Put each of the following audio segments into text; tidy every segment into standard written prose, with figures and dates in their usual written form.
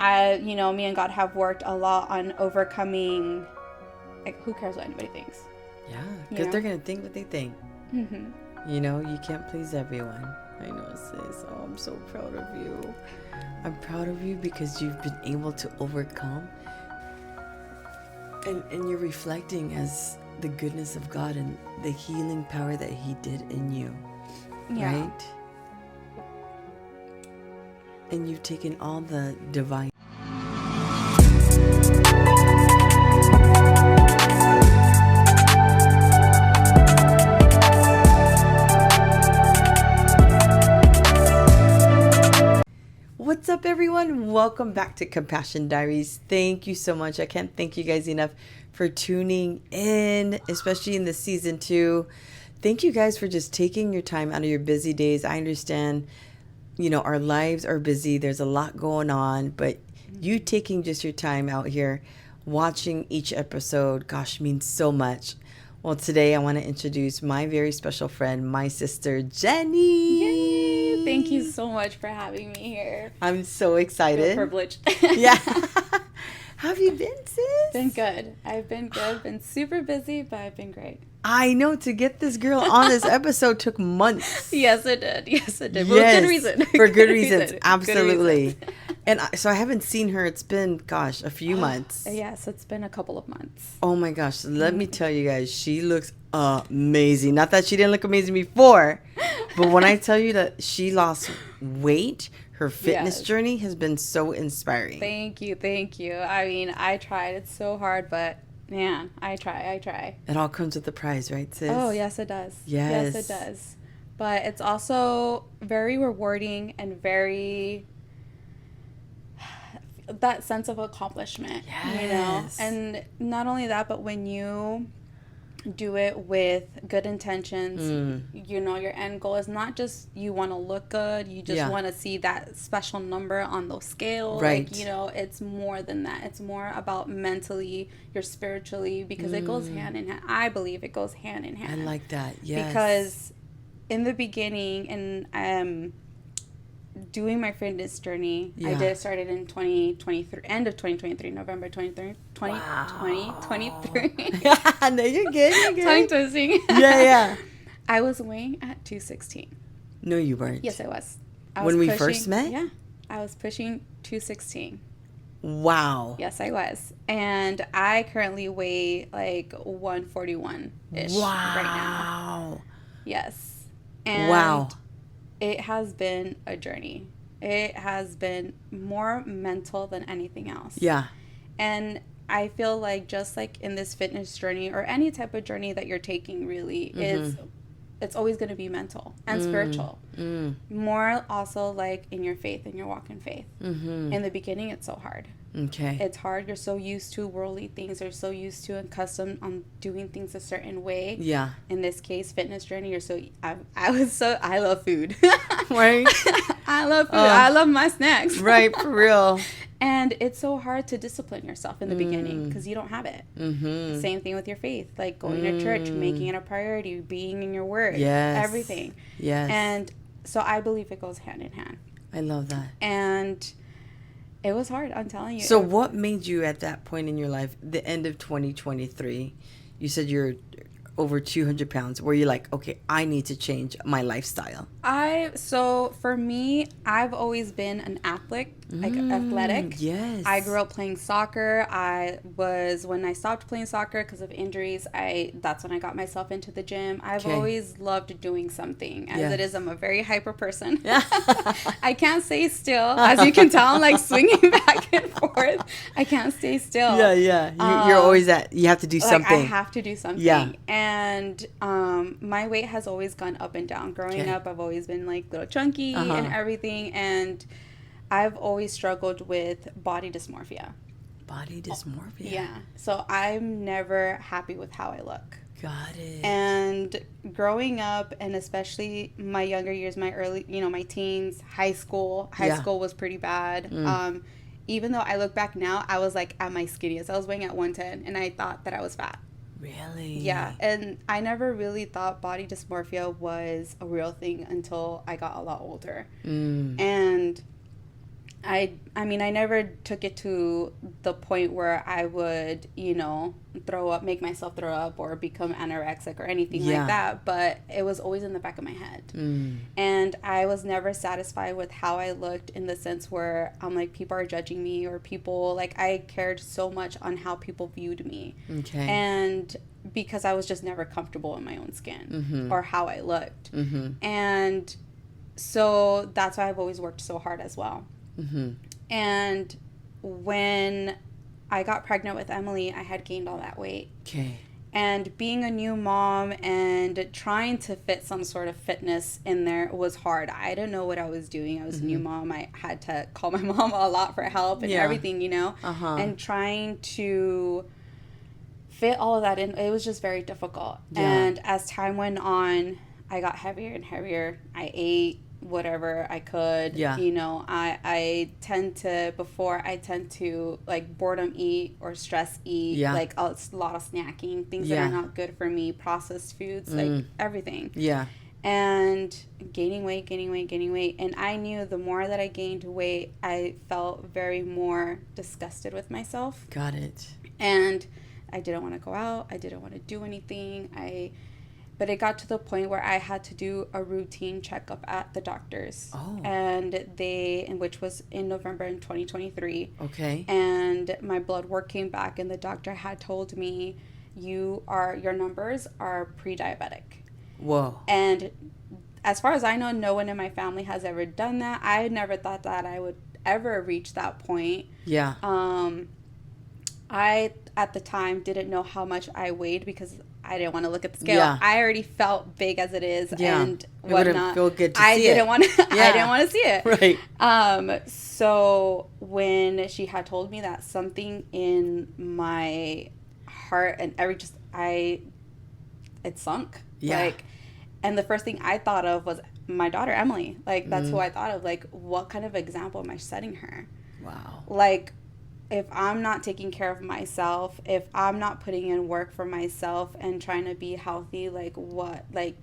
me and God have worked a lot on overcoming, like, who cares what anybody thinks? Yeah, because they're going to think what they think. Mm-hmm. You can't please everyone. I know, sis. Oh, I'm so proud of you. I'm proud of you because you've been able to overcome. And you're reflecting as the goodness of God and the healing power that He did in you. Yeah. Right? And you've taken all the divine. What's up, everyone? Welcome back to Compassion Diaries. Thank you so much. I can't thank you guys enough for tuning in, especially in the season 2. Thank you guys for just taking your time out of your busy days. I understand, our lives are busy. There's a lot going on, but you taking just your time out here, watching each episode, gosh, means so much. Well, today I want to introduce my very special friend, my sister, Jenny. Yay! Thank you so much for having me here. I'm so excited. Feel privileged. Yeah. How have you been, sis? Been good. I've been good. Been super busy, but I've been great. I know, to get this girl on this episode took months. Yes, it did. Yes, it did. Yes, For good reason. For good reasons. Absolutely. Good reason. And so I haven't seen her. It's been, a few months. Yes, it's been a couple of months. Oh my gosh. Let me tell you guys, she looks amazing. Not that she didn't look amazing before, but when I tell you that she lost weight, her fitness journey has been so inspiring. Thank you. I mean, I tried. It's so hard, but man, I try. It all comes with the prize, right, sis? Oh, yes, it does. Yes. Yes, it does. But it's also very rewarding and very... that sense of accomplishment, yes. And not only that, but when you do it with good intentions, your end goal is not just you want to look good, you just want to see that special number on those scales, right? It's more than that. It's more about mentally, your spiritually, because it goes hand in hand. I believe it goes hand in hand. I like that. Yes. Because in the beginning, and doing my fitness journey, I started in 2023, end of 2023, November 23, 2023. No, you're good. Tongue twisting. Yeah. I was weighing at 216. No, you weren't. Yes, I was. When we first met? Yeah. I was pushing 216. Wow. Yes, I was. And I currently weigh like 141-ish right now. Yes. And it has been a journey. It has been more mental than anything else. Yeah. And I feel like just like in this fitness journey or any type of journey that you're taking really it's always going to be mental and spiritual. More also like in your faith, in your walk in faith. In the beginning, it's so hard. Okay. It's hard. You're so used to worldly things. You're so used to and accustomed on doing things a certain way. Yeah. In this case, fitness journey, I love food. Right. I love food. I love my snacks. Right, for real. And it's so hard to discipline yourself in the beginning because you don't have it. Same thing with your faith, like going to church, making it a priority, being in your word, everything. Yes. And so I believe it goes hand in hand. I love that. And it was hard, I'm telling you. So what made you at that point in your life, the end of 2023, you said you're over 200 pounds, where you're like, okay, I need to change my lifestyle? So for me, I've always been an athlete, like athletic. Yes. I grew up playing soccer. When I stopped playing soccer because of injuries, that's when I got myself into the gym. I've always loved doing something. As it is, I'm a very hyper person. I can't stay still. As you can tell, I'm like swinging back and forth. I can't stay still. Yeah. You're always you have to do something. I have to do something. Yeah. And my weight has always gone up and down. Growing up, I've always been like little chunky and everything. And I've always struggled with body dysmorphia. Body dysmorphia? Yeah. So I'm never happy with how I look. Got it. And growing up, and especially my younger years, my early, my teens, high school was pretty bad. Even though I look back now, I was like at my skinniest. I was weighing at 110 and I thought that I was fat. Really? Yeah. And I never really thought body dysmorphia was a real thing until I got a lot older. And I mean, I never took it to the point where I would, throw up, make myself throw up or become anorexic or anything like that. But it was always in the back of my head. And I was never satisfied with how I looked, in the sense where I'm like, people are judging me, or people, like, I cared so much on how people viewed me. Okay. And because I was just never comfortable in my own skin or how I looked. And so that's why I've always worked so hard as well. And when I got pregnant with Emily, I had gained all that weight. Okay. And being a new mom and trying to fit some sort of fitness in there was hard. I didn't know what I was doing. I was a new mom. I had to call my mom a lot for help and everything, and trying to fit all of that in. It was just very difficult. And as time went on, I got heavier and heavier. I ate whatever I could. I tend to like boredom eat or stress eat, like a lot of snacking, things that are not good for me, processed foods, like everything. And gaining weight. And I knew the more that I gained weight, I felt very more disgusted with myself. Got it. And I didn't want to go out. I didn't want to do anything. But it got to the point where I had to do a routine checkup at the doctor's. Which was in November in 2023. Okay. And my blood work came back, and the doctor had told me, your numbers are pre-diabetic. Whoa. And as far as I know, no one in my family has ever done that. I never thought that I would ever reach that point. Yeah. I, at the time, didn't know how much I weighed because I didn't want to look at the scale. Yeah. I already felt big as it is and whatnot. It wouldn't feel good to I see didn't it. want to. I didn't want to see it. Right. So when she had told me that, something in my heart and it sunk. Yeah. And the first thing I thought of was my daughter Emily. Like, that's who I thought of. Like, what kind of example am I setting her? Wow. Like, if I'm not taking care of myself, if I'm not putting in work for myself and trying to be healthy, like, what? Like,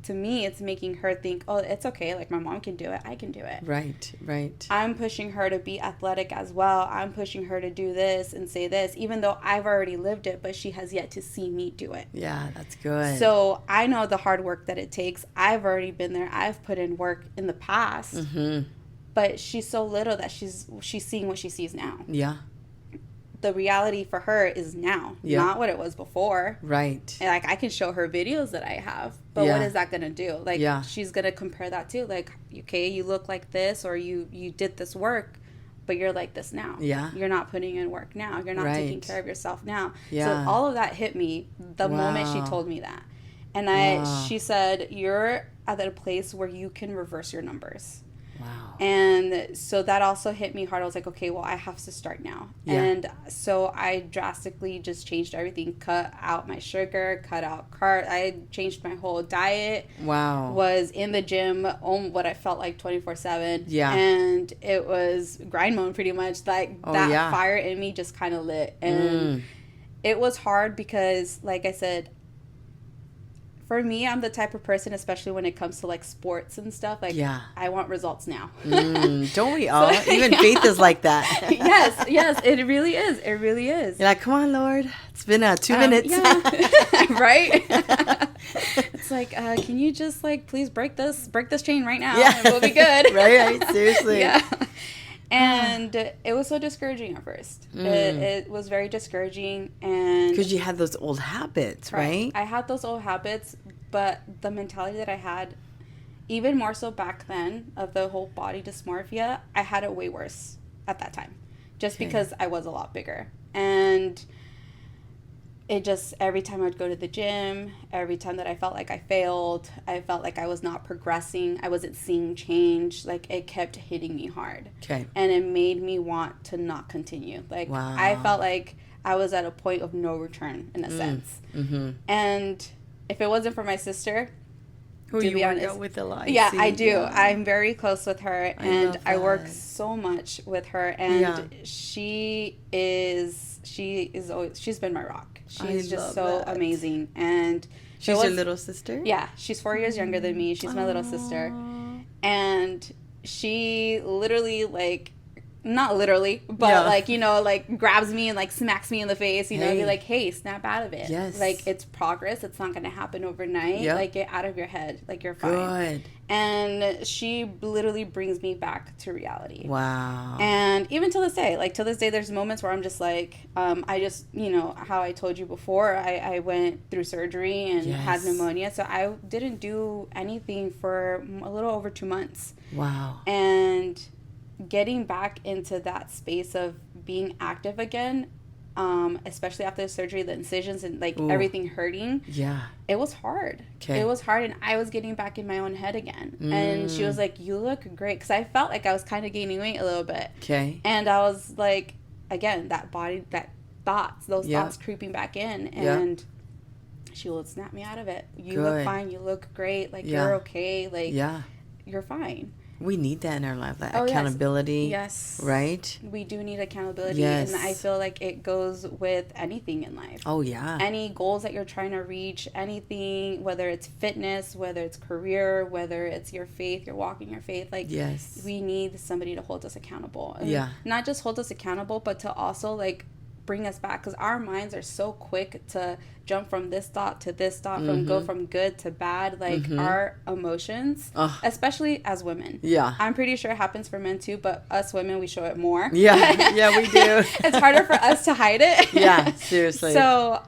to me, it's making her think, oh, it's okay. Like, my mom can do it. I can do it. Right. I'm pushing her to be athletic as well. I'm pushing her to do this and say this, even though I've already lived it, but she has yet to see me do it. Yeah, that's good. So I know the hard work that it takes. I've already been there. I've put in work in the past. But she's so little that she's seeing what she sees now. Yeah. The reality for her is now, not what it was before. Right. And, like, I can show her videos that I have, but what is that going to do? Like, she's going to compare that to, like, okay, you look like this, or you did this work, but you're like this now. Yeah. You're not putting in work now. You're not taking care of yourself now. Yeah. So all of that hit me the moment she told me that. And she said, you're at a place where you can reverse your numbers. Wow. And so that also hit me hard. I was like, okay, well, I have to start now. Yeah. And so I drastically just changed everything, cut out my sugar, cut out carbs. I changed my whole diet. Wow. Was in the gym on what I felt like 24/7. Yeah. And it was grind mode pretty much. Like, that fire in me just kind of lit. And it was hard because, like I said, for me, I'm the type of person, especially when it comes to, like, sports and stuff, like, I want results now. Don't we all? Even Faith is like that. Yes, it really is. It really is. You're like, come on, Lord. It's been 2 minutes. Yeah. Right? It's like, can you just, like, please break this chain right now? Yeah. And we'll be good. Right? Seriously. Yeah. And it was so discouraging at first. It was very discouraging. And because you had those old habits, right? I had those old habits, but the mentality that I had, even more so back then, of the whole body dysmorphia, I had it way worse at that time. Just because I was a lot bigger. And it just, every time I'd go to the gym, every time that I felt like I failed, I felt like I was not progressing, I wasn't seeing change, like, it kept hitting me hard. Okay. And it made me want to not continue. Like, I felt like I was at a point of no return, in a sense. And if it wasn't for my sister, who you work out with a lot. Yeah, I do. Yeah. I'm very close with her, and I work so much with her, and she's been my rock. She's just so amazing. And she's your little sister? Yeah, she's 4 years younger than me. She's my little sister. And she literally, like, not literally, but like, you know, like grabs me and like smacks me in the face, you know, be like, hey, snap out of it. Yes. Like, it's progress. It's not going to happen overnight. Like, get out of your head. Like, you're fine. Good. And she literally brings me back to reality. Wow. And even till this day, like, till this day, there's moments where I'm just like, I just, you know, how I told you before, I went through surgery and had pneumonia. So I didn't do anything for a little over 2 months. Wow. And getting back into that space of being active again, especially after the surgery, the incisions and like everything hurting. Yeah. It was hard. It was hard, and I was getting back in my own head again. And she was like, you look great. Because I felt like I was kind of gaining weight a little bit. Okay. And I was like, again, that body, that thoughts, those thoughts creeping back in. And she will snap me out of it. You look fine. You look great. Like, you're okay. Like, you're fine. We need that in our life, that accountability. Yes. Right? We do need accountability. Yes. And I feel like it goes with anything in life. Oh, yeah. Any goals that you're trying to reach, anything, whether it's fitness, whether it's career, whether it's your faith, you're walking your faith. Like, we need somebody to hold us accountable. And not just hold us accountable, but to also, like, bring us back, because our minds are so quick to jump from this thought to this thought, go from good to bad. Like, our emotions, especially as women. Yeah. I'm pretty sure it happens for men too, but us women, we show it more. Yeah. Yeah, we do. It's harder for us to hide it. Yeah, seriously. So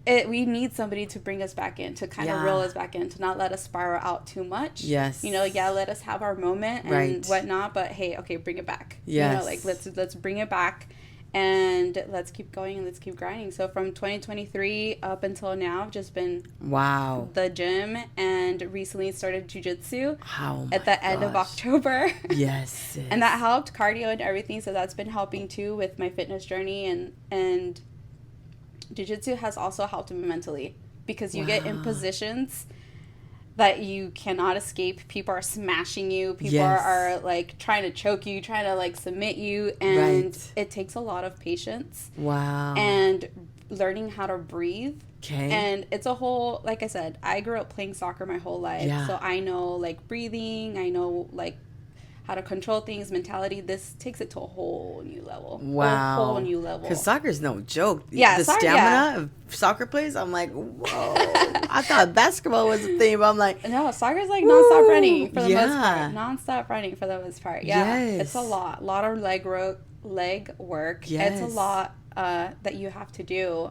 we need somebody to bring us back in, to kind of reel us back in, to not let us spiral out too much. Yes. You know, let us have our moment and whatnot, but hey, okay, bring it back. Yes. You know, like, let's bring it back. And let's keep going and let's keep grinding. So from 2023 up until now, I've just been the gym, and recently started jiu-jitsu at the end of October. Yes. And that helped, cardio and everything. So that's been helping too with my fitness journey. And jiu-jitsu has also helped me mentally, because you get in positions that you cannot escape. People are smashing you. People are like trying to choke you, trying to like submit you. And it takes a lot of patience. Wow. And learning how to breathe. Okay. And it's a whole, like I said, I grew up playing soccer my whole life. Yeah. So I know like breathing. I know like how to control things, mentality. This takes it to a whole new level. Wow. A whole new level. Because soccer's no joke. Yeah, the stamina of soccer players, I'm like, whoa. I thought basketball was a thing, but I'm like, no, soccer's like nonstop running for the most part. Nonstop running for the most part. Yeah. Yes. It's a lot. A lot of leg work. Yes. It's a lot that you have to do.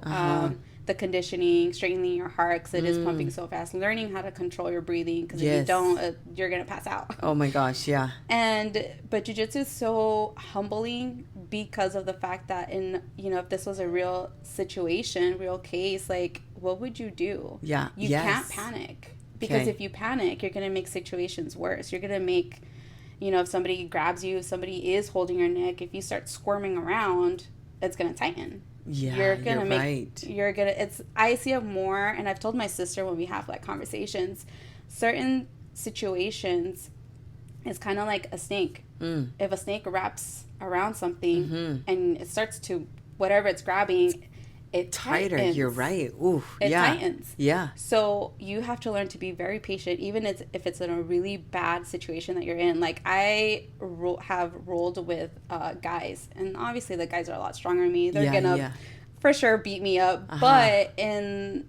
The conditioning, strengthening your heart, because it is pumping so fast, learning how to control your breathing, because if you don't, you're going to pass out. Oh my gosh, yeah. But jiu-jitsu is so humbling, because of the fact that if this was a real situation, real case, like, what would you do? Yeah. You can't panic, because if you panic, you're going to make situations worse. You're going to make, if somebody grabs you, if somebody is holding your neck, if you start squirming around, it's going to tighten. Yeah, I see it more, and I've told my sister when we have like conversations, certain situations, it's kind of like a snake. If a snake wraps around something and it starts to, whatever it's grabbing, it tighter. Tightens. You're right. Ooh, it tightens. Yeah. So you have to learn to be very patient, even if it's in a really bad situation that you're in. Like, I have rolled with guys, and obviously the guys are a lot stronger than me. They're gonna for sure beat me up. But in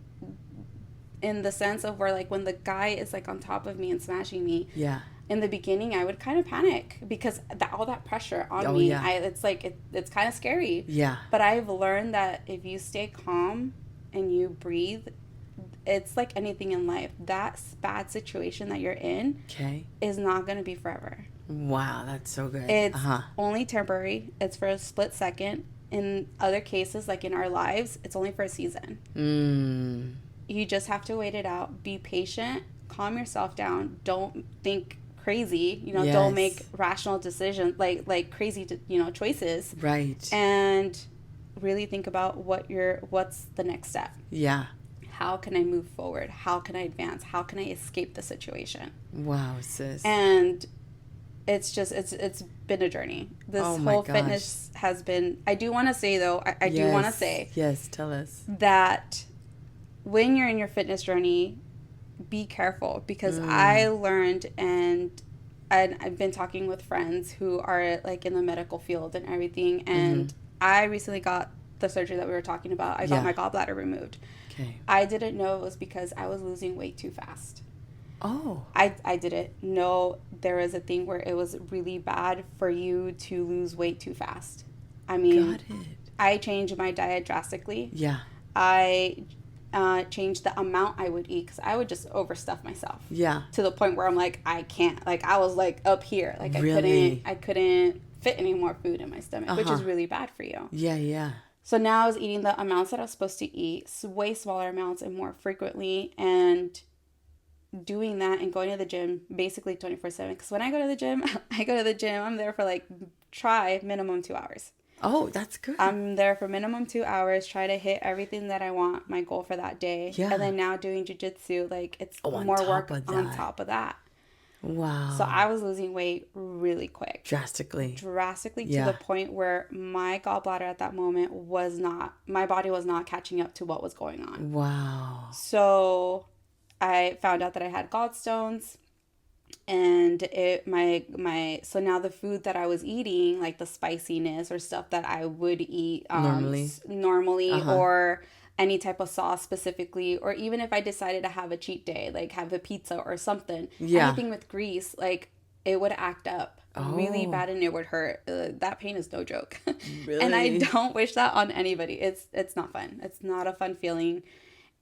the sense of where, like, when the guy is like on top of me and smashing me. Yeah. In the beginning, I would kind of panic, because all that pressure on me, it's like, it's kind of scary. Yeah. But I've learned that if you stay calm and you breathe, it's like anything in life. That bad situation that you're in is not going to be forever. Wow, that's so good. It's only temporary. It's for a split second. In other cases, like in our lives, it's only for a season. You just have to wait it out. Be patient. Calm yourself down. Don't think crazy, don't make rational decisions, like crazy, choices. Right. And really think about what's the next step. Yeah. How can I move forward? How can I advance? How can I escape the situation? Wow, sis. And it's been a journey. This whole fitness has been, I do want to say though, I do want to say. Yes, tell us. That when you're in your fitness journey, be careful, because I learned, and and I've been talking with friends who are like in the medical field and everything, and I recently got the surgery that we were talking about. I got my gallbladder removed. Okay. I didn't know it was because I was losing weight too fast. Oh. I didn't know there was a thing where it was really bad for you to lose weight too fast. I mean, I changed my diet drastically. Yeah. I changed the amount I would eat because I would just overstuff myself. Yeah. To the point where I'm like, I can't. Like, I was like up here. Like, really? I couldn't fit any more food in my stomach, which is really bad for you. Yeah, yeah. So now I was eating the amounts that I was supposed to eat, way smaller amounts and more frequently, and doing that and going to the gym basically 24/7. Because when I go to the gym, I'm there for like minimum 2 hours. Oh, that's good. I'm there for minimum 2 hours, try to hit everything that I want, my goal for that day. Yeah. And then now doing jiu-jitsu, like it's more work on top of that. Wow. So I was losing weight really quick. Drastically to the point where my gallbladder at that moment my body was not catching up to what was going on. Wow. So I found out that I had gallstones, and so now the food that I was eating, like the spiciness or stuff that I would eat normally or any type of sauce specifically, or even if I decided to have a cheat day, like have a pizza or something, anything with grease, like it would act up really bad and it would hurt. That pain is no joke. Really? And I don't wish that on anybody. It's not fun. It's not a fun feeling.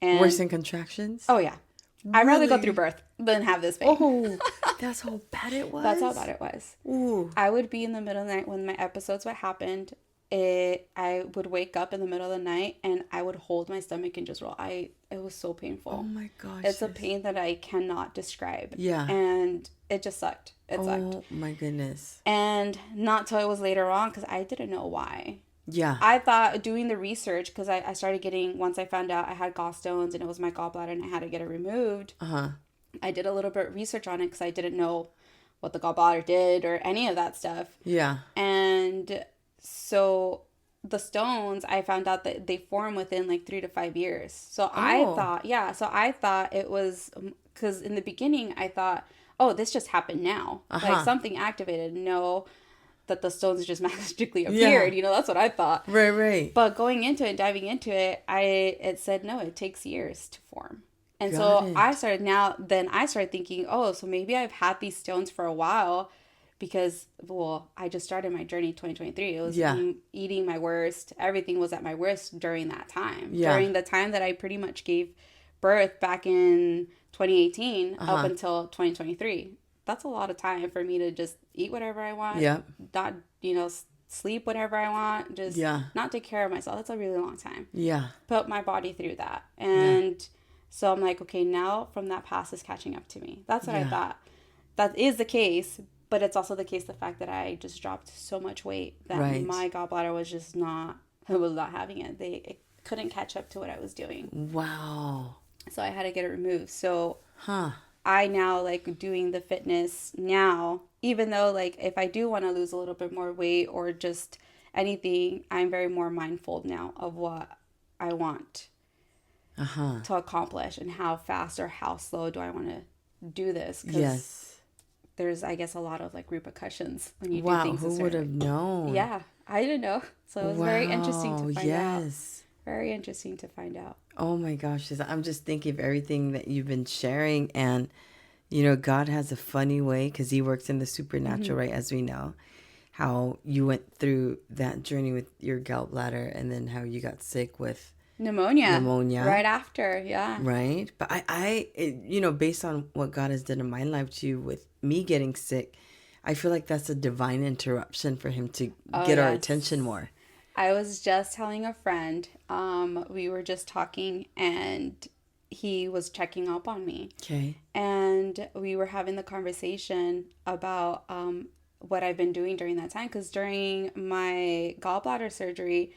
And worse than contractions? Oh yeah. Really? I'd rather go through birth than have this pain. Oh, that's how bad it was? That's how bad it was. Ooh. I would be in the middle of the night when my episodes what happened. I would wake up in the middle of the night and I would hold my stomach and just roll. It was so painful. Oh my gosh. It's a pain that I cannot describe. Yeah. And it just sucked. It sucked. Oh my goodness. And not till it was later on, because I didn't know why. Yeah. I thought doing the research, because I started getting, once I found out I had gallstones and it was my gallbladder and I had to get it removed. I did a little bit of research on it because I didn't know what the gallbladder did or any of that stuff. Yeah. And so the stones, I found out that they form within like 3 to 5 years. So I thought it was, because in the beginning I thought, oh, this just happened now. Like something activated. No, that the stones just magically appeared. Yeah. That's what I thought. Right. But going into it, diving into it, it said, no, it takes years to form. And so I started thinking, oh, so maybe I've had these stones for a while. Because, I just started my journey in 2023. It was eating my worst. Everything was at my worst during that time. Yeah. During the time that I pretty much gave birth back in 2018 up until 2023. That's a lot of time for me to just eat whatever I want. Yeah. Not, sleep whenever I want. Just not take care of myself. That's a really long time. Yeah. Put my body through that. And so I'm like, okay, now from that past is catching up to me. That's what I thought. That is the case. But it's also the case, the fact that I just dropped so much weight that my gallbladder was just not having it. It couldn't catch up to what I was doing. Wow. So I had to get it removed. So I now like doing the fitness now, even though like if I do want to lose a little bit more weight or just anything, I'm very more mindful now of what I want to accomplish and how fast or how slow do I want to do this. Yes. There's, I guess, a lot of like repercussions when you do things. Who would have known? Yeah, I didn't know. So it was very interesting to find out. Very interesting to find out. Oh my gosh. I'm just thinking of everything that you've been sharing. And, God has a funny way because he works in the supernatural, right? As we know, how you went through that journey with your gallbladder and then how you got sick with pneumonia right after. Yeah. Right. But I based on what God has done in my life too, with me getting sick, I feel like that's a divine interruption for him to get our attention more. I was just telling a friend, we were just talking and he was checking up on me. Okay. And we were having the conversation about what I've been doing during that time. Because during my gallbladder surgery,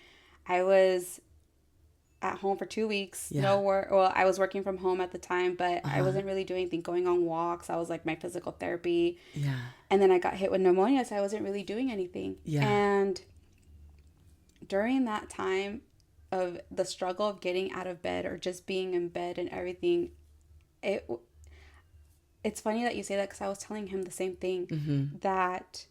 I was at home for 2 weeks. Yeah. No work. Well, I was working from home at the time, but I wasn't really doing anything, going on walks. I was like my physical therapy. Yeah. And then I got hit with pneumonia, so I wasn't really doing anything. Yeah. And during that time of the struggle of getting out of bed or just being in bed and everything, it's funny that you say that, because I was telling him the same thing, Mm-hmm. that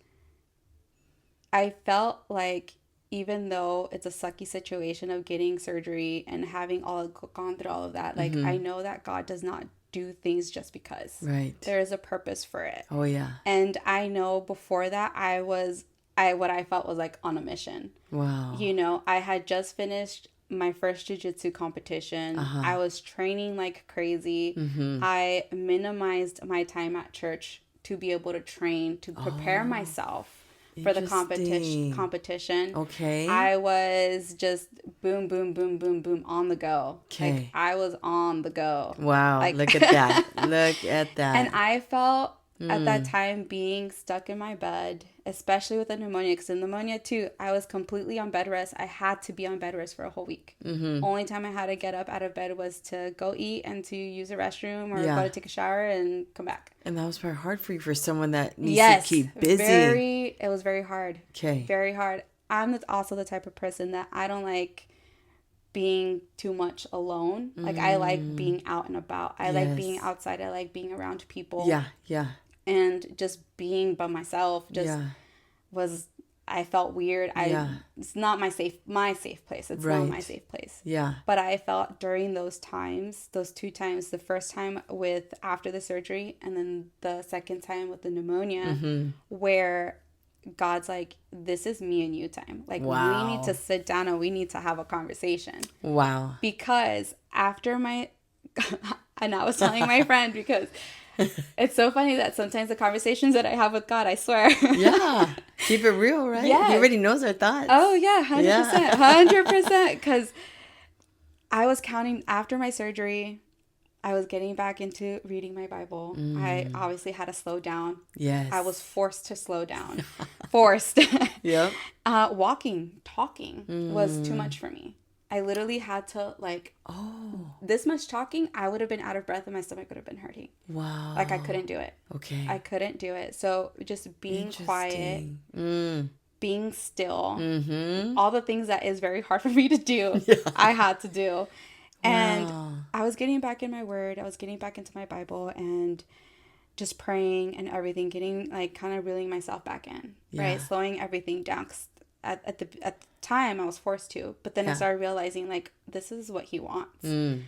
I felt like, even though it's a sucky situation of getting surgery and having gone through all of that, like, Mm-hmm. I know that God does not do things just because. Right. There is a purpose for it. Oh, yeah. And I know before that, what I felt was like on a mission. Wow. You know, I had just finished my first jiu-jitsu competition. I was training like crazy. Mm-hmm. I minimized my time at church to be able to train, to prepare myself for the competition. Okay. I was just boom, boom, boom, boom, boom on the go. Okay. Like, I was on the go. Wow. Like, look at that. Look at that. And I felt at that time being stuck in my bed, especially with the pneumonia, because in pneumonia too, I was completely on bed rest. I had to be on bed rest for a whole week. Mm-hmm. Only time I had to get up out of bed was to go eat and to use the restroom, or go to take a shower and come back. And that was very hard for you, for someone that needs to keep busy. It was very hard. Okay. Very hard. I'm also the type of person that I don't like being too much alone. Like, I like being out and about. I like being outside. I like being around people. Yeah, yeah. And just being by myself I felt weird. It's not my safe place. It's not my safe place. Yeah. But I felt during those 2 times, the first time after the surgery, and then the second time with the pneumonia, where God's like, this is me and you time. Like, we need to sit down and we need to have a conversation. Wow. Because after and I was telling my friend, because it's so funny that sometimes the conversations that I have with God, I swear. Yeah. Keep it real, right? Yeah. He already knows our thoughts. Oh, yeah. 100%. 100%. Because I was counting after my surgery. I was getting back into reading my Bible. I obviously had to slow down. Yes. I was forced to slow down. Forced. Yep. Talking was too much for me. I literally had to, like, this much talking, I would have been out of breath and my stomach would have been hurting. Wow. Like, I couldn't do it. Okay. I couldn't do it. So just being quiet, being still, all the things that is very hard for me to do, I had to do. And I was getting back in my word. I was getting back into my Bible and just praying and everything, getting, like, kind of reeling myself back in, right? Slowing everything down. 'Cause at the time I was forced to, but then I started realizing, like, this is what he wants. And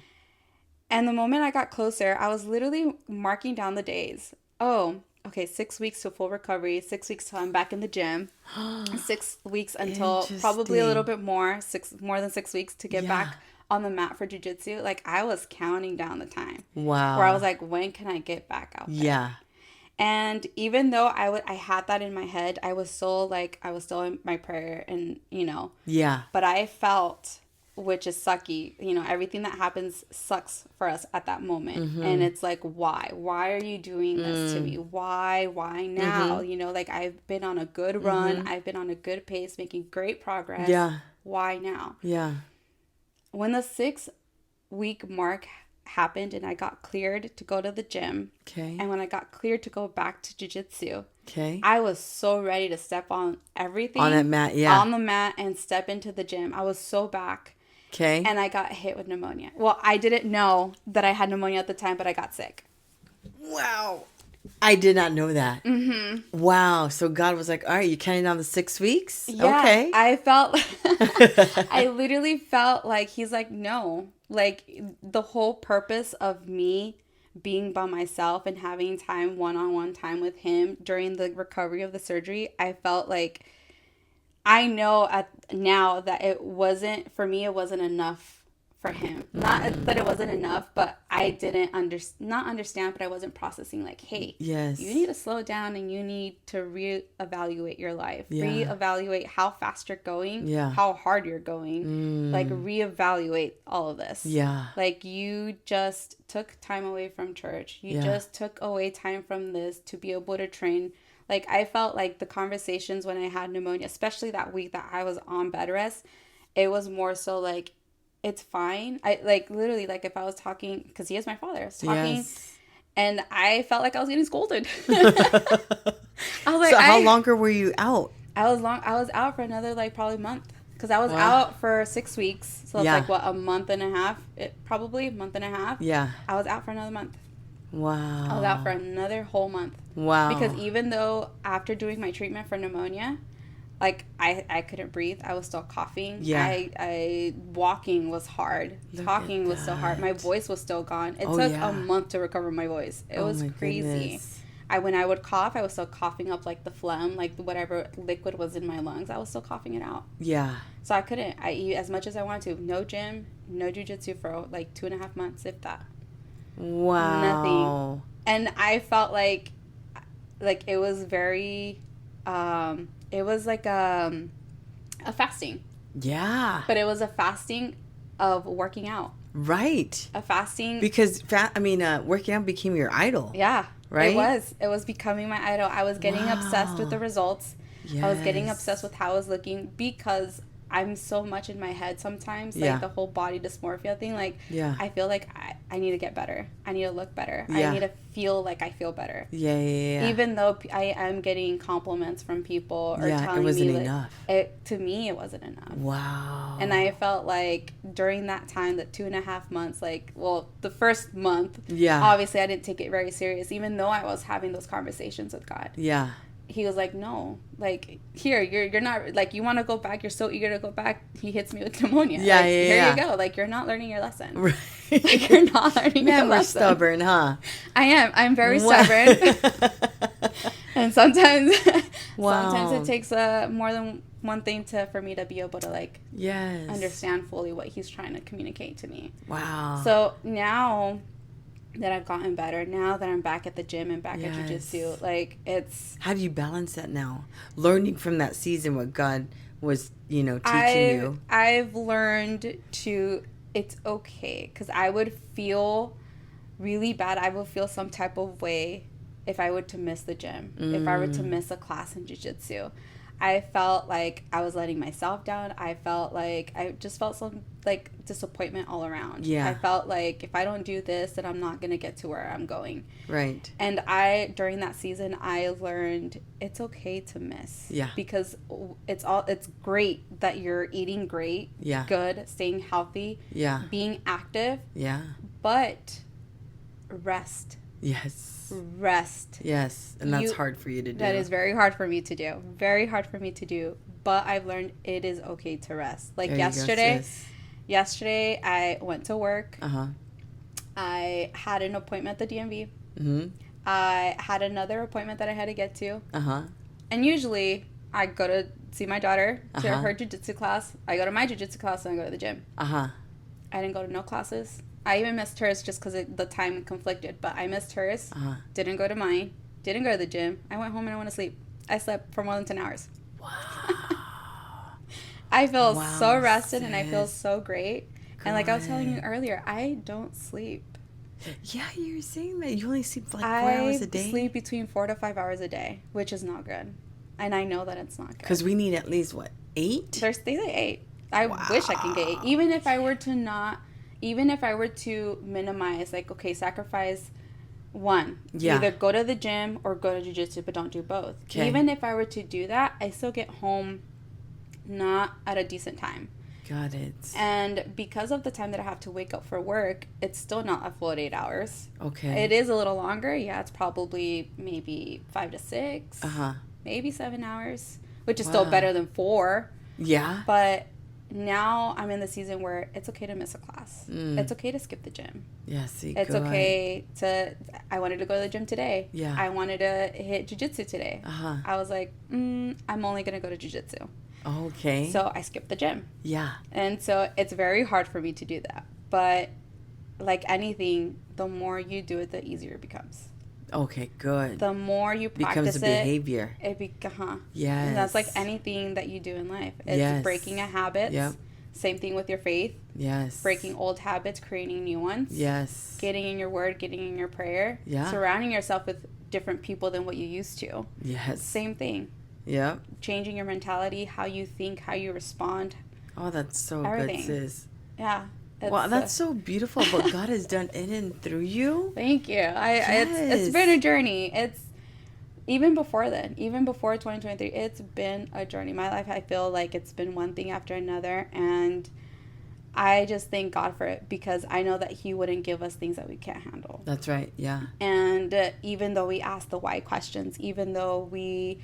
the moment I got closer, I was literally marking down the days. Oh, okay, 6 weeks to full recovery, 6 weeks till I'm back in the gym, 6 weeks until probably a little bit more than 6 weeks to get back on the mat for jiu-jitsu. Like, I was counting down the time. Wow. Where I was like, when can I get back out there? Yeah. And even though I had that in my head, I was still in my prayer and, you know. Yeah. But I felt, which is sucky, you know, everything that happens sucks for us at that moment. And it's like, why? Why are you doing this to me? Why now? You know, like, I've been on a good run. I've been on a good pace, making great progress. Yeah. Why now? Yeah. When the 6-week mark happened and I got cleared to go to the gym. Okay. And when I got cleared to go back to jiu-jitsu. Okay. I was so ready to step on everything. On that mat, yeah. On the mat and step into the gym. I was so back. Okay. And I got hit with pneumonia. Well, I didn't know that I had pneumonia at the time, but I got sick. Wow. I did not know that. Mm-hmm. Wow. So God was like, all right, you counting down the 6 weeks? Yeah, okay. I felt, I literally felt like he's like, no. Like, the whole purpose of me being by myself and having time, one-on-one time with him during the recovery of the surgery, I felt like, I know now that it wasn't enough for him. Not that it wasn't enough, but I didn't not understand, but I wasn't processing, like, hey, yes, you need to slow down and you need to reevaluate your life. Yeah. Reevaluate how fast you're going, yeah, how hard you're going. Like, reevaluate all of this. Yeah. Like, you just took time away from church. You just took away time from this to be able to train. Like, I felt like the conversations when I had pneumonia, especially that week that I was on bed rest, it was more so like, it's fine. I, like, literally, like, if I was talking, because he is my father, I was talking, and I felt like I was getting scolded. I was like, so how longer were you out? I was out for another, like, probably month. Because I was out for 6 weeks. So it's like, what, a month and a half? Probably a month and a half. Yeah. I was out for another month. Wow. I was out for another whole month. Wow. Because even though after doing my treatment for pneumonia, like, I couldn't breathe. I was still coughing. Yeah. I walking was hard. Talking was so hard. My voice was still gone. It took a month to recover my voice. It was crazy. Goodness. When I would cough, I was still coughing up, like, the phlegm, like, whatever liquid was in my lungs. I was still coughing it out. Yeah. So I couldn't. I eat as much as I wanted to. No gym, no jiu-jitsu for, like, 2.5 months, if that. Wow. Nothing. And I felt like it was very... it was like a fasting. Yeah. But it was a fasting of working out. Right. A fasting. Because, working out became your idol. Yeah. Right? It was. It was becoming my idol. I was getting obsessed with the results. Yes. I was getting obsessed with how I was looking because I'm so much in my head sometimes. Like, the whole body dysmorphia thing. Like, I feel like I need to get better. I need to look better. I need to feel like I feel better. Yeah. Even though I am getting compliments from people or telling me, it wasn't enough. To me, it wasn't enough. Wow. And I felt like during that time, the 2.5 months, the first month, obviously I didn't take it very serious, even though I was having those conversations with God. Yeah. He was like, no, like, here, you're not, like, you want to go back, you're so eager to go back. He hits me with pneumonia. Here you go. Like, you're not learning your lesson. Right. Like, you're not learning your lesson. We're stubborn, huh? I am. I'm very stubborn. And sometimes it takes more than one thing for me to be able to, like, understand fully what he's trying to communicate to me. Wow. So now that I've gotten better, now that I'm back at the gym and back at jiu-jitsu, like, it's... How do you balance that now? Learning from that season what God was, teaching you. I've learned to... It's okay. Because I would feel really bad. I would feel some type of way if I were to miss the gym. If I were to miss a class in jiu-jitsu. I felt like I was letting myself down. I just felt some, like, disappointment all around. Yeah. I felt like if I don't do this, then I'm not going to get to where I'm going. Right. And during that season, I learned it's okay to miss. Yeah. Because it's great that you're eating great. Yeah. Good, staying healthy. Yeah. Being active. Yeah. But rest. Yes. Rest. Yes. And that's hard for you to do. That is very hard for me to do. Very hard for me to do. But I've learned it is okay to rest. Like, yesterday I went to work. Uh-huh. I had an appointment at the DMV. Mm-hmm. I had another appointment that I had to get to. Uh-huh. And usually I go to see my daughter to her jiu-jitsu class. I go to my jiu-jitsu class and I go to the gym. Uh-huh. I didn't go to no classes. I even missed hers just because the time conflicted. But I missed hers. Uh-huh. Didn't go to mine. Didn't go to the gym. I went home and I went to sleep. I slept for more than 10 hours. Wow. I feel so rested and I feel so great. Good. And like I was telling you earlier, I don't sleep. Yeah, you were saying that. You only sleep for like 4 hours a day? I sleep between 4 to 5 hours a day, which is not good. And I know that it's not good. Because we need at least, 8? There's days at 8. I wish I can get 8. Even if I were to minimize, like, okay, sacrifice one. Yeah. Either go to the gym or go to jiu-jitsu, but don't do both. Okay. Even if I were to do that, I still get home not at a decent time. Got it. And because of the time that I have to wake up for work, it's still not a full 8 hours. Okay. It is a little longer. Yeah, it's probably maybe 5 to 6. Uh-huh. Maybe 7 hours, which is still better than 4. Yeah. But now I'm in the season where it's okay to miss a class. It's okay to skip the gym. Yeah, see, it's okay to... I wanted to go to the gym today. Yeah. I wanted to hit jiu-jitsu today. Uh-huh. I was like, I'm only going to go to jiu-jitsu. Okay. So I skipped the gym. Yeah. And so it's very hard for me to do that. But like anything, the more you do it, the easier it becomes. Okay, good. The more you practice becomes a behavior. Yes. And that's like anything that you do in life. It's breaking a habit. Yep. Same thing with your faith. Yes. Breaking old habits, creating new ones. Yes. Getting in your word, getting in your prayer. Yeah. Surrounding yourself with different people than what you used to. Yes. Same thing. Yep. Changing your mentality, how you think, how you respond. Oh, that's so everything. good, sis. Yeah. Wow, that's so beautiful what God has done in and through you. Thank you. It's been a journey. It's even before then, even before 2023, it's been a journey. My life, I feel like it's been one thing after another, and I just thank God for it, because I know that He wouldn't give us things that we can't handle. That's right. Yeah. And even though we ask the why questions, even though we,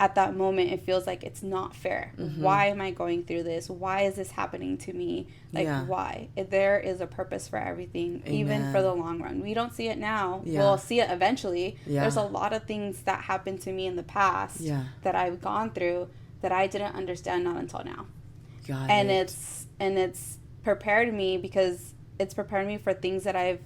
at that moment, it feels like it's not fair. Mm-hmm. Why am I going through this? Why is this happening to me? Like, why? There is a purpose for everything, Amen. Even for the long run. We don't see it now. Yeah. We'll see it eventually. Yeah. There's a lot of things that happened to me in the past that I've gone through that I didn't understand, not until now. Got and it. It's prepared me, because it's prepared me for things that I've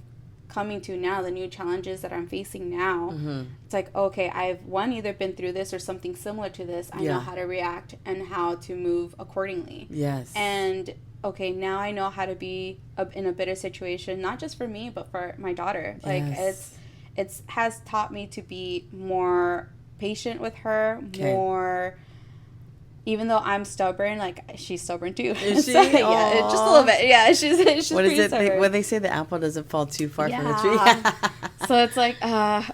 coming to now, the new challenges that I'm facing now. Mm-hmm. It's like, okay, I've either been through this or something similar to this. I know how to react and how to move accordingly. Yes. And okay, now I know how to be in a better situation, not just for me, but for my daughter. Like, it's has taught me to be more patient with her, more. Even though I'm stubborn, like, she's stubborn too. Is she? So, yeah, just a little bit. Yeah, she's what is it? When they say the apple doesn't fall too far from the tree. So it's like,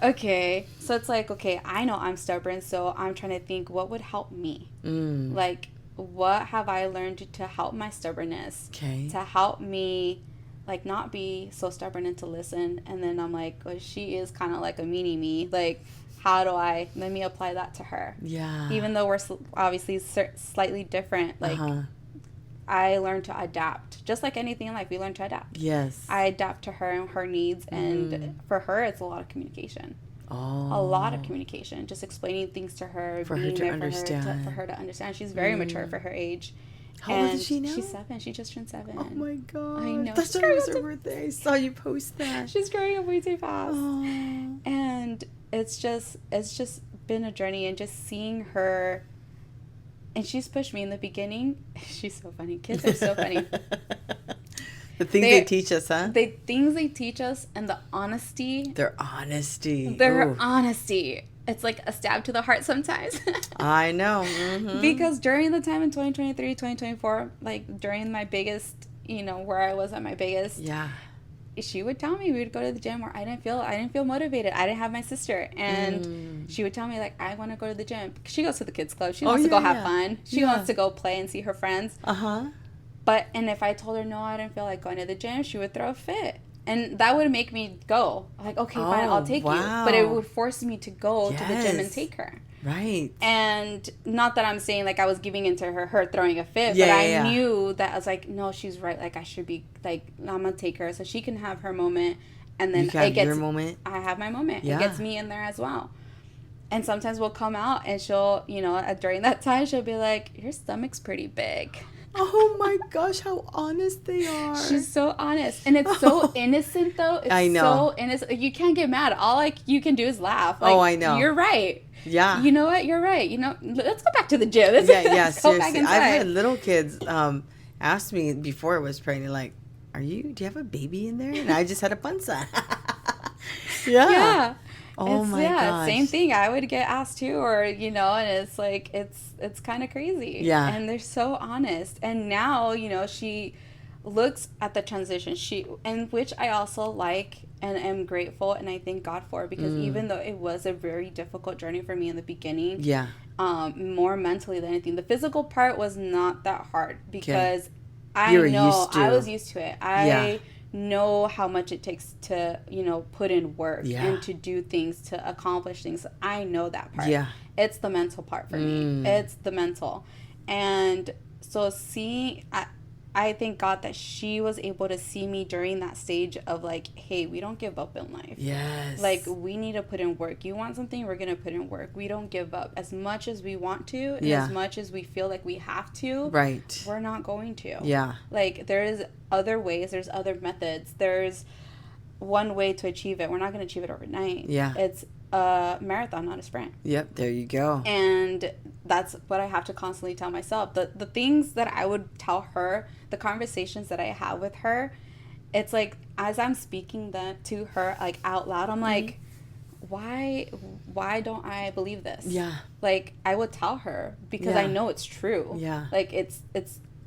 okay. So it's like, okay, I know I'm stubborn, so I'm trying to think, what would help me? Like, what have I learned to help my stubbornness? Okay. To help me, like, not be so stubborn and to listen. And then I'm like, well, she is kind of like a mini-me. Like, how do let me apply that to her? Yeah. Even though we're obviously slightly different, like, I learned to adapt. Just like anything in life, we learn to adapt. Yes. I adapt to her and her needs, and for her, it's a lot of communication. Oh. A lot of communication. Just explaining things to her, for her to understand. For her to understand. She's very mature for her age. How old is she now? She's 7. She just turned 7. Oh my God. I know. That's her birthday. I saw you post that. She's growing up way too fast. Oh. And it's just been a journey, and just seeing her, and she's pushed me in the beginning. She's so funny. Kids are so funny. The things they teach us, huh? The things they teach us, and the honesty. Their honesty. Their honesty. It's like a stab to the heart sometimes. I know. Mm-hmm. Because during the time in 2023, 2024, like, during my biggest, where I was at my biggest. Yeah. She would tell me, we would go to the gym where I didn't feel motivated. I didn't have my sister, and she would tell me, like, I want to go to the gym. She goes to the kids club. She wants to go have fun. She wants to go play and see her friends. And if I told her no, I didn't feel like going to the gym, she would throw a fit. And that would make me go. Like, okay, fine, I'll take you. But it would force me to go to the gym and take her. Right. And not that I'm saying, like, I was giving into her throwing a fit, but I knew that I was like, no, she's right. Like, I should be, like, I'm going to take her so she can have her moment. And then your moment? I have my moment. Yeah. It gets me in there as well. And sometimes we'll come out and she'll, during that time, she'll be like, your stomach's pretty big. Oh my gosh, how honest they are. She's so honest. And it's so innocent, though. It's I know. So innocent. You can't get mad. All, you can do is laugh. Like, I know. You're right. Yeah. You know what? You're right. Let's go back to the gym. Let's seriously. I've had little kids ask me before I was pregnant, like, do you have a baby in there? And I just had a panza. Yeah. Oh my gosh. Same thing. I would get asked too, or, and it's like, it's kind of crazy. Yeah. And they're so honest. And now, she looks at the transition, and which I also like and am grateful, and I thank God for, because even though it was a very difficult journey for me in the beginning, more mentally than anything, the physical part was not that hard, because I was used to it. I know how much it takes to, put in work and to do things, to accomplish things. I know that part. Yeah. It's the mental part for me. It's the mental. And so I thank God that she was able to see me during that stage of, like, hey, we don't give up in life. Yes. Like, we need to put in work. You want something, we're going to put in work. We don't give up. As much as we want to, and as much as we feel like we have to, right, we're not going to. Yeah. Like, there's other ways. There's other methods. There's one way to achieve it. We're not going to achieve it overnight. Yeah. It's a marathon, not a sprint. Yep, there you go. And that's what I have to constantly tell myself. The things that I would tell her, the conversations that I have with her, it's like, as I'm speaking that to her, like, out loud, I'm like, why don't I believe this? Yeah. Like, I would tell her, because I know it's true. Yeah. Like, it's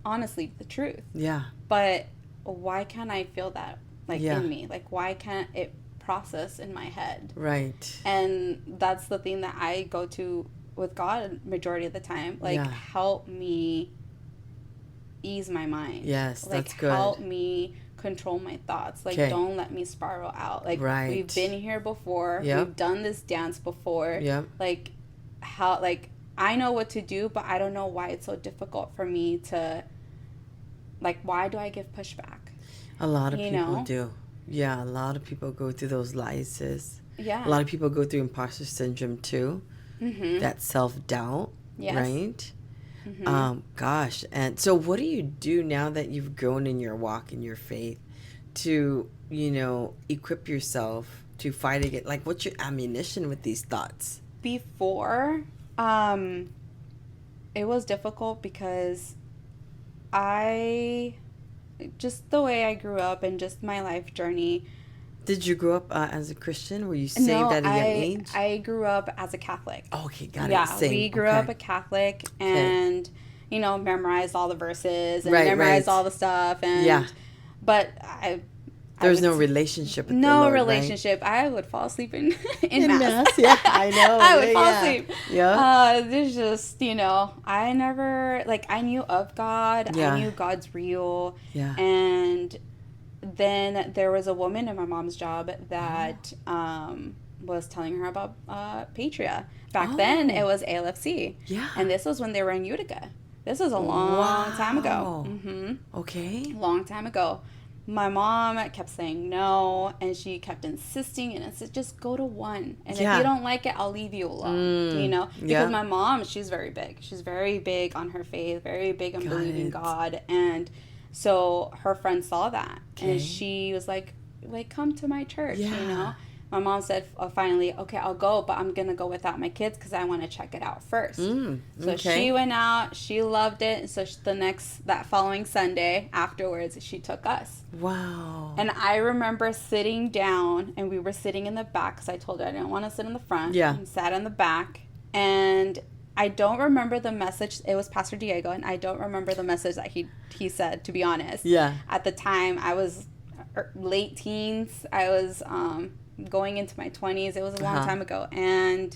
honestly the truth. Yeah. But why can't I feel that, like, in me? Like, why can't it process in my head? Right. And that's the thing that I go to with God majority of the time. Like, help me ease my mind. Yes, like, that's good. Help me control my thoughts. Like, don't let me spiral out. Like, we've been here before. Yep. We've done this dance before. Yep. Like, how, like, I know what to do, but I don't know why it's so difficult for me to, like, why do I give pushback? A lot of people do. Yeah, a lot of people go through those lies, sis. Yeah. A lot of people go through imposter syndrome, too. Mm-hmm. That self-doubt, yes. Right? Mm-hmm. Gosh. And so what do you do now that you've grown in your walk, in your faith, to, equip yourself to fight against, like, what's your ammunition with these thoughts? Before, it was difficult because just the way I grew up and just my life journey. Did you grow up as a Christian? Were you saved at a young age? I grew up as a Catholic. Okay, got it. Yeah, we grew up a Catholic and, memorized all the verses and memorized all the stuff. And, but there was no relationship with the Lord, No relationship. Right? I would fall asleep in Mass. Yeah, I know. I would fall asleep. Yeah. There's just, I never, like, I knew of God. Yeah. I knew God's real. Yeah. And then there was a woman in my mom's job that was telling her about Patria. Back then, it was ALFC. Yeah. And this was when they were in Utica. This was a long time ago. Mm-hmm. Okay. Long time ago. My mom kept saying no, and she kept insisting, and I said, just go to one. And if you don't like it, I'll leave you alone, Because my mom, she's very big. She's very big on her faith, very big on believing God. And so her friend saw that, and she was like, come to my church, My mom said, finally, okay, I'll go, but I'm going to go without my kids because I want to check it out first. So she went out. She loved it. So that following Sunday afterwards, she took us. Wow. And I remember sitting down, and we were sitting in the back because I told her I didn't want to sit in the front. Yeah. I sat in the back. And I don't remember the message. It was Pastor Diego, and I don't remember the message that he said, to be honest. Yeah. At the time, I was late teens. I was going into my 20s. It was a long time ago. And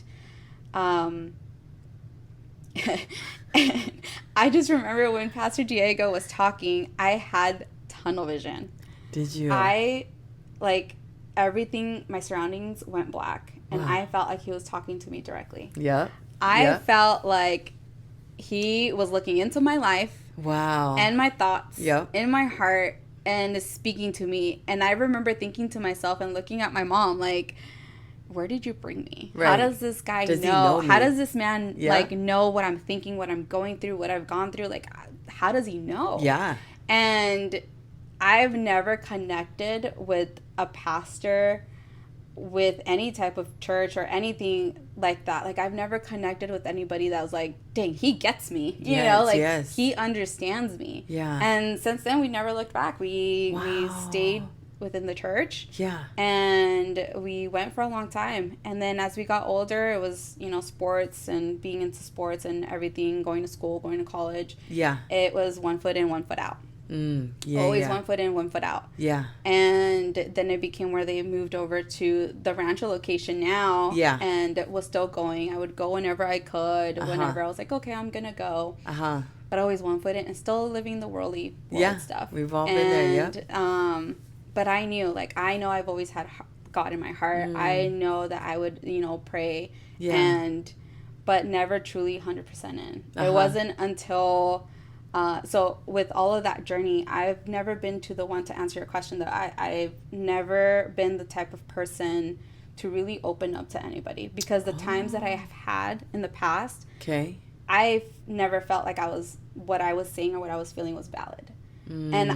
I just remember when Pastor Diego was talking, I had tunnel vision. Did you? Everything, my surroundings went black. And I felt like he was talking to me directly. Yeah. I felt like he was looking into my life. Wow. And my thoughts. In my heart. And is speaking to me. And I remember thinking to myself and looking at my mom, like, where did you bring me? Right. How does this guy know? How does this man, know what I'm thinking, what I'm going through, what I've gone through? Like, how does he know? Yeah. And I've never connected with a pastor with any type of church or anything like that. Like, I've never connected with anybody that was like, dang, he gets me. He understands me. Yeah. And since then, we never looked back. We stayed within the church. Yeah. And we went for a long time. And then as we got older, it was, sports and being into sports and everything, going to school, going to college. Yeah. It was 1 foot in, 1 foot out. Always 1 foot in, 1 foot out. Yeah. And then it became where they moved over to the Rancho location now. Yeah. And it was still going. I would go whenever I could. Whenever I was like, okay, I'm going to go. But always 1 foot in and still living the world stuff. We've all been there, yeah. But I knew, I've always had God in my heart. I know that I would, pray. Yeah. But never truly 100% in. It wasn't until... so with all of that journey, I've never been to the one to answer your question that I've never been the type of person to really open up to anybody because the times that I have had in the past, I've never felt like what I was saying or what I was feeling was valid. And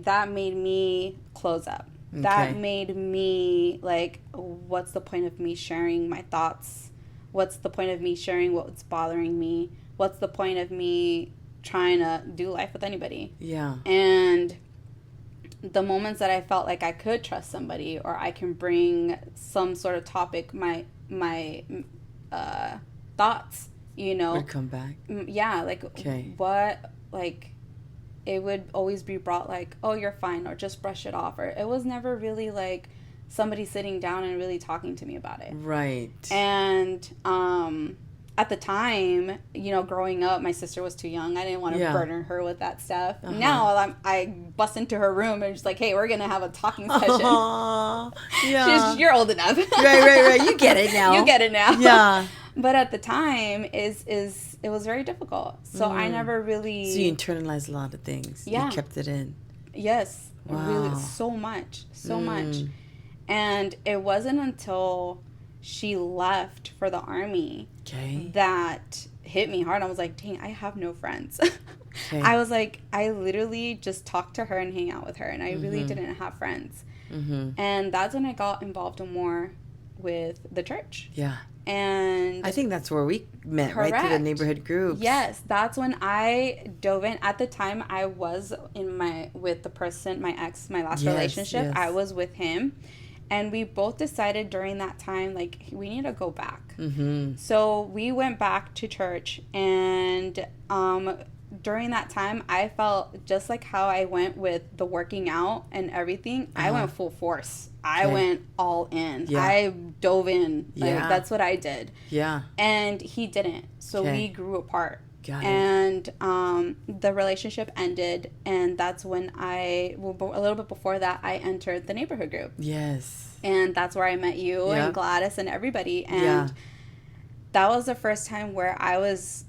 that made me close up. That made me like, what's the point of me sharing my thoughts? What's the point of me sharing what's bothering me? What's the point of me trying to do life with anybody? Yeah. And the moments that I felt like I could trust somebody or I can bring some sort of topic, my thoughts, would come back. Yeah. It would always be brought like, oh, you're fine, or just brush it off. Or it was never really like somebody sitting down and really talking to me about it. Right. And at the time, growing up, my sister was too young. I didn't want to burden her with that stuff. Uh-huh. Now I bust into her room and just like, hey, we're going to have a talking session. Yeah. You're old enough. Right. You get it now. You get it now. Yeah. But at the time, it was very difficult. So I never really... So you internalized a lot of things. Yeah. You kept it in. Yes. Wow. Really, so much. And it wasn't until she left for the Army that hit me hard. I was like, dang, I have no friends. I was like, I literally just talked to her and hang out with her, and I really didn't have friends. And that's when I got involved more with the church. Yeah. And I think that's where we met, right? Through the neighborhood groups. Yes, that's when I dove in. At the time, I was with the person, my ex, my last relationship. Yes. I was with him. And we both decided during that time, like, we need to go back. So we went back to church. And during that time, I felt just like how I went with the working out and everything. I went full force. I went all in. Yeah. I dove in. Like, that's what I did. Yeah. And he didn't. So we grew apart. Got it. And the relationship ended, and that's when a little bit before that, I entered the neighborhood group. Yes. And that's where I met you and Gladys and everybody. And that was the first time where I was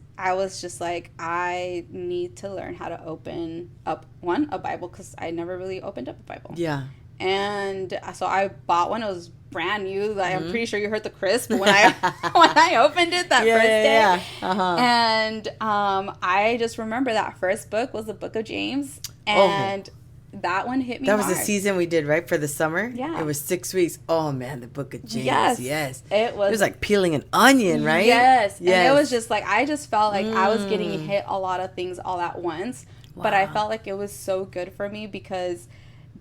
just like, I need to learn how to open up, a Bible, because I never really opened up a Bible. Yeah. And so I bought one. It was brand new. Like, I'm pretty sure you heard the crisp when I opened it that first day. Yeah. Uh-huh. And I just remember that first book was the Book of James, and that one hit me hard. That was the season we did, right, for the summer? Yeah. It was 6 weeks. Oh, man, the Book of James. Yes. It was like peeling an onion, right? Yes. And it was just like, I just felt like I was getting hit a lot of things all at once. Wow. But I felt like it was so good for me because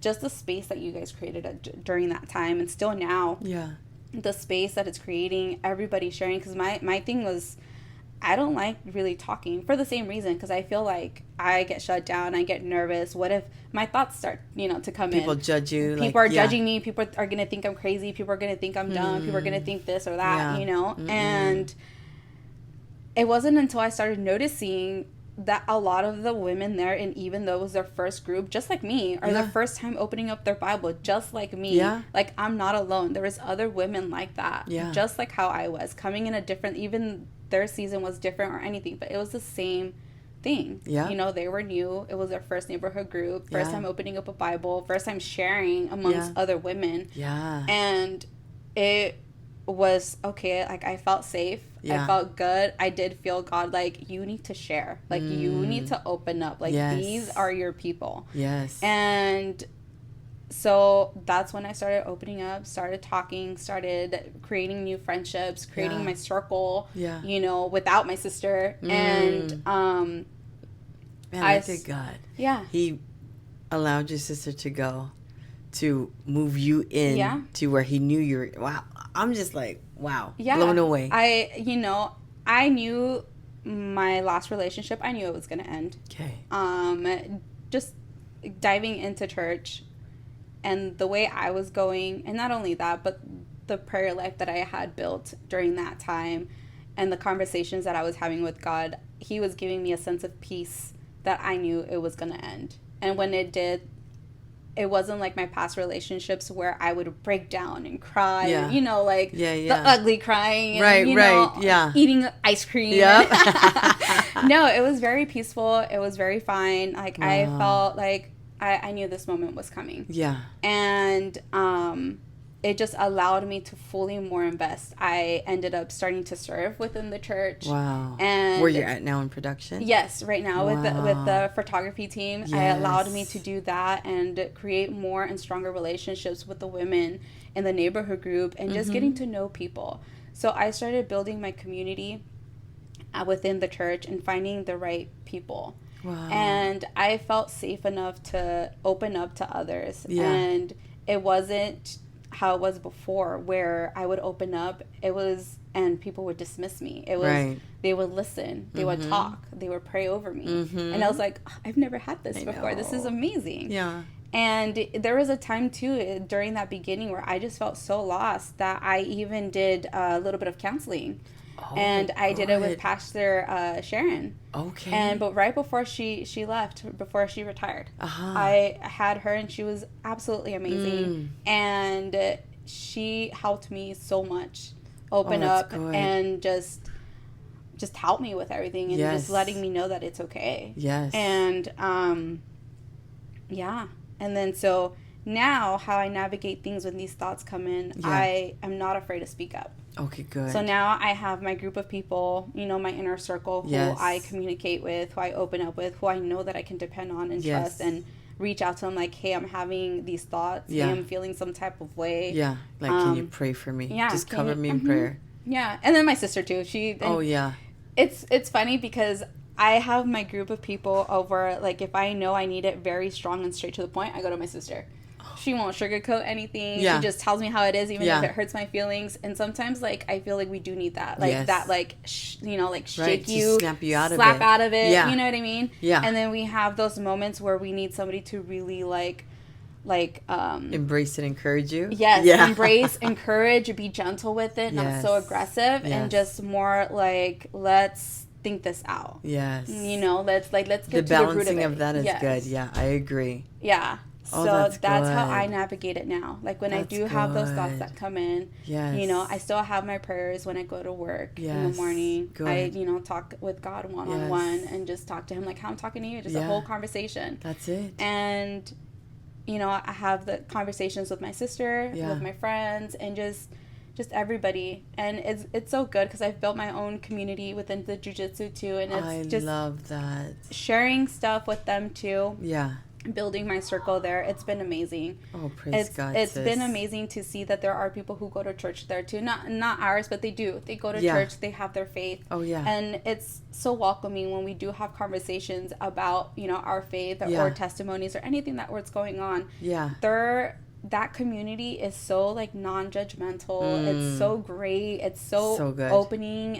just the space that you guys created during that time, and still now, the space that it's creating, everybody sharing, because my thing was, I don't like really talking for the same reason, because I feel like I get shut down, I get nervous. What if my thoughts start, to come in? People judge you. People are judging me. People are going to think I'm crazy. People are going to think I'm dumb. People are going to think this or that, And it wasn't until I started noticing that a lot of the women there, and even though it was their first group, just like me, are their first time opening up their Bible, just like me. Yeah. Like, I'm not alone. There was other women like that, just like how I was, coming in a different, even their season was different or anything, but it was the same thing. Yeah. They were new. It was their first neighborhood group, first time opening up a Bible, first time sharing amongst other women. Yeah. And it was okay. Like, I felt safe. I felt good. I did feel God, like, you need to share. Like, you need to open up. Like, these are your people. Yes. And so that's when I started opening up, started talking, started creating new friendships, creating my circle, without my sister. And man, I thank God. Yeah. He allowed your sister to go to move you in to where he knew you were. Wow. I'm just like, wow, blown away. I knew my last relationship, I knew it was going to end. Okay. Just diving into church and the way I was going, and not only that, but the prayer life that I had built during that time and the conversations that I was having with God, he was giving me a sense of peace that I knew it was going to end. And when it did, it wasn't like my past relationships where I would break down and cry, the ugly crying, and, eating ice cream. Yep. No, it was very peaceful. It was very fine. Like, wow. I felt like I knew this moment was coming. Yeah. And it just allowed me to fully more invest. I ended up starting to serve within the church. Wow. And where you're at now in production? Yes, right now with the photography team. Yes. I allowed me to do that and create more and stronger relationships with the women in the neighborhood group and just getting to know people. So I started building my community within the church and finding the right people. Wow. And I felt safe enough to open up to others. Yeah. And it wasn't how it was before, where I would open up, and people would dismiss me. It was, they would listen, they would talk, they would pray over me. And I was like, oh, I've never had this before. This is amazing. Yeah. And there was a time, too, during that beginning where I just felt so lost that I even did a little bit of counseling. and I did it with Pastor Sharon. Okay. But right before she left, before she retired, Uh-huh. I had her, and she was absolutely amazing. And she helped me so much open up and just help me with everything, and just letting me know that it's okay. Yes. And yeah. And then so now how I navigate things when these thoughts come in, I am not afraid to speak up. Okay, good. So now I have my group of people, my inner circle, who I communicate with, who I open up with, who I know that I can depend on and trust, and reach out to them like, hey, I'm having these thoughts. Hey, I'm feeling some type of way. Yeah. Like, can you pray for me? Yeah. Just cover me in prayer. Yeah. And then my sister too. It's funny because I have my group of people over, like, if I know I need it very strong and straight to the point, I go to my sister. She won't sugarcoat anything. She just tells me how it is, even if it hurts my feelings. And sometimes, like, I feel like we do need that. Like, that, like, shake you, snap you out out of it. Yeah. You know what I mean? Yeah. And then we have those moments where we need somebody to really, embrace and encourage you. Yes. Yeah. Embrace, encourage, be gentle with it, not so aggressive, and just more like, let's think this out. Yes. Let's get to the root of it. The balancing of that is good. Yeah, I agree. Yeah. So that's how I navigate it now. Like, when I do have those thoughts that come in, I still have my prayers when I go to work in the morning. Good. I, talk with God one-on-one and just talk to him like how I'm talking to you, just a whole conversation. That's it. And, I have the conversations with my sister, with my friends, and just everybody. And it's so good because I've built my own community within the jiu-jitsu too. And it's I love that. Sharing stuff with them too. Yeah. Building my circle there, it's been amazing. Oh, praise God! It's been amazing to see that there are people who go to church there too. Not ours, but they do. They go to church. They have their faith. Oh yeah. And it's so welcoming when we do have conversations about our faith or testimonies or anything what's going on. Yeah. That community is so, like, non-judgmental. It's so great. It's so good. Opening,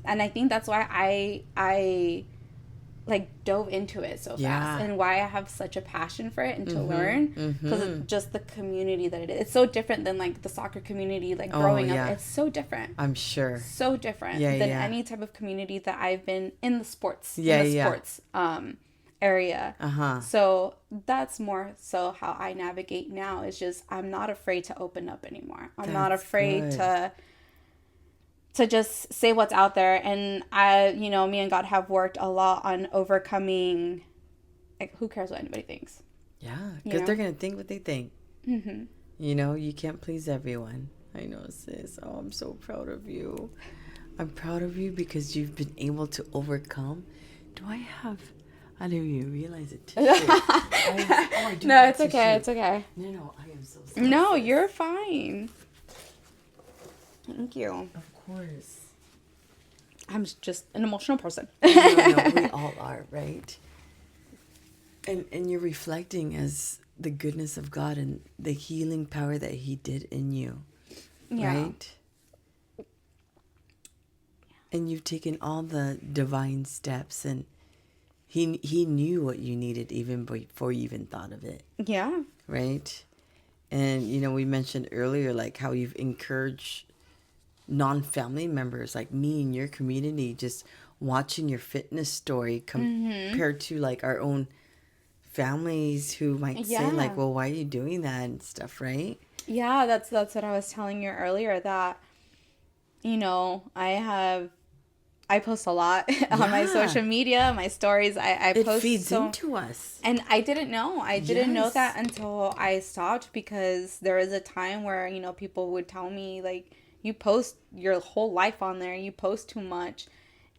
and I think that's why I like dove into it so fast, and why I have such a passion for it and to learn, because it's just the community that it is. It's so different than, like, the soccer community, like, growing up. It's so different. I'm sure. So different than any type of community that I've been in the sports sports area. So that's more so how I navigate now. Is just, I'm not afraid to open up anymore. I'm not afraid to just say what's out there. And me and God have worked a lot on overcoming, like, who cares what anybody thinks? Yeah, because they're going to think what they think. Mm-hmm. You can't please everyone. I know, sis. Oh, I'm so proud of you. I'm proud of you because you've been able to overcome. I didn't even realize it too. No, it's okay. It's okay. No, I am so sorry. No, you're fine. Thank you. Of course. I'm just an emotional person. No, we all are, right? And you're reflecting as the goodness of God and the healing power that He did in you, right? And you've taken all the divine steps, and He knew what you needed even before you even thought of it. Yeah. Right? And, we mentioned earlier, like, how you've encouraged non-family members like me in your community, just watching your fitness story compared to, like, our own families who might say, like, well, why are you doing that and stuff, right? Yeah, that's what I was telling you earlier, that, I post a lot on my social media, my stories. I post. It feeds into us. And I didn't know. I didn't know that until I stopped, because there was a time where, people would tell me, like, you post your whole life on there. You post too much.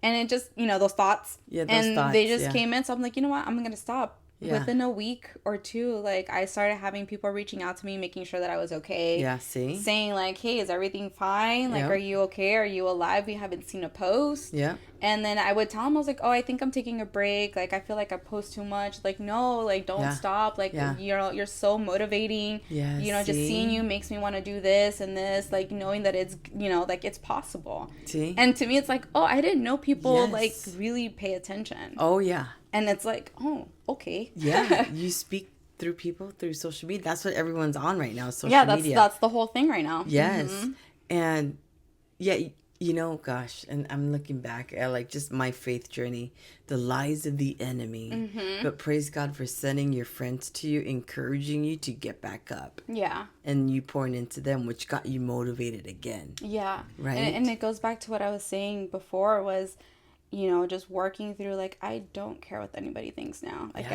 And it just, those thoughts. Yeah, those thoughts. They just came in. So I'm like, you know what? I'm going to stop. Yeah. Within a week or two, like, I started having people reaching out to me, making sure that I was okay. Yeah, see? Saying, like, hey, is everything fine? Like, are you okay? Are you alive? We haven't seen a post. Yeah. And then I would tell them, I was like, oh, I think I'm taking a break. Like, I feel like I post too much. Like, no, like, don't stop. Like, you're so motivating. Yeah, just seeing you makes me want to do this and this. Like, knowing that it's, like, it's possible. See? And to me, it's like, oh, I didn't know people, like, really pay attention. Oh, yeah. And it's like, oh, okay. Yeah, you speak through people, through social media. That's what everyone's on right now, social media. Yeah, that's the whole thing right now. Yes. Mm-hmm. And, Gosh, and I'm looking back at like just my faith journey, the lies of the enemy. Mm-hmm. But praise God for sending your friends to you, encouraging you to get back up. Yeah. And you pouring into them, which got you motivated again. Yeah. Right. And it goes back to what I was saying before was, just working through, like, I don't care what anybody thinks now. Like,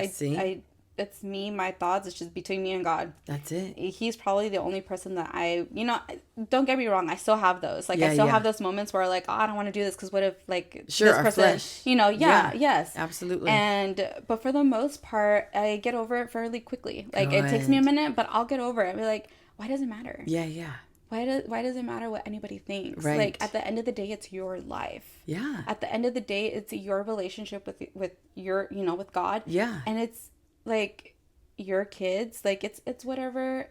it's me, my thoughts. It's just between me and God. That's it. He's probably the only person that don't get me wrong. I still have those. Like, I still have those moments where, like, oh, I don't want to do this because what if, like, this person, flesh. Yes. Absolutely. But for the most part, I get over it fairly quickly. Like, it takes me a minute, but I'll get over it. I'll be like, why does it matter? Yeah. Why does it matter what anybody thinks? Right. Like, at the end of the day, it's your life. Yeah. At the end of the day, it's your relationship with your, with God. Yeah. And it's, like, your kids, like, it's whatever,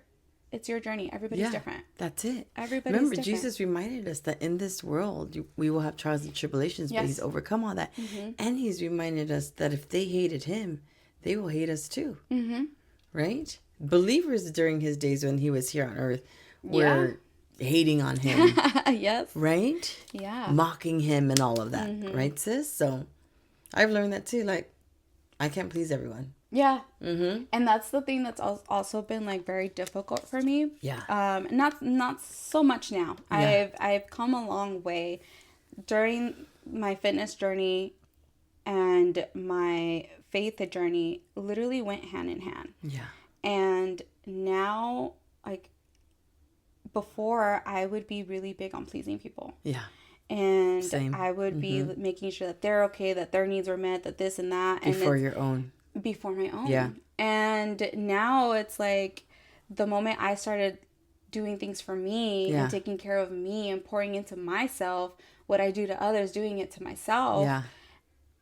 it's your journey. Everybody's different. That's it. Everybody's Remember, different. Jesus reminded us that in this world we will have trials and tribulations, but he's overcome all that. Mm-hmm. And he's reminded us that if they hated him, they will hate us too. Mm-hmm. Right? Believers during his days when he was here on earth were hating on him. Yes. Right? Yeah. Mocking him and all of that. Mm-hmm. Right, sis? So I've learned that too. Like, I can't please everyone. Yeah. Mm-hmm. And that's the thing that's also been, like, very difficult for me. Yeah. Not so much now. Yeah. I've come a long way. During my fitness journey and my faith journey literally went hand in hand. Yeah. And now, like, before, I would be really big on pleasing people. Yeah. And Same. I would be making sure that they're okay, that their needs were met, that this and that. Before your own. Before my own. Yeah. And now it's like the moment I started doing things for me and taking care of me and pouring into myself, what I do to others, doing it to myself. Yeah.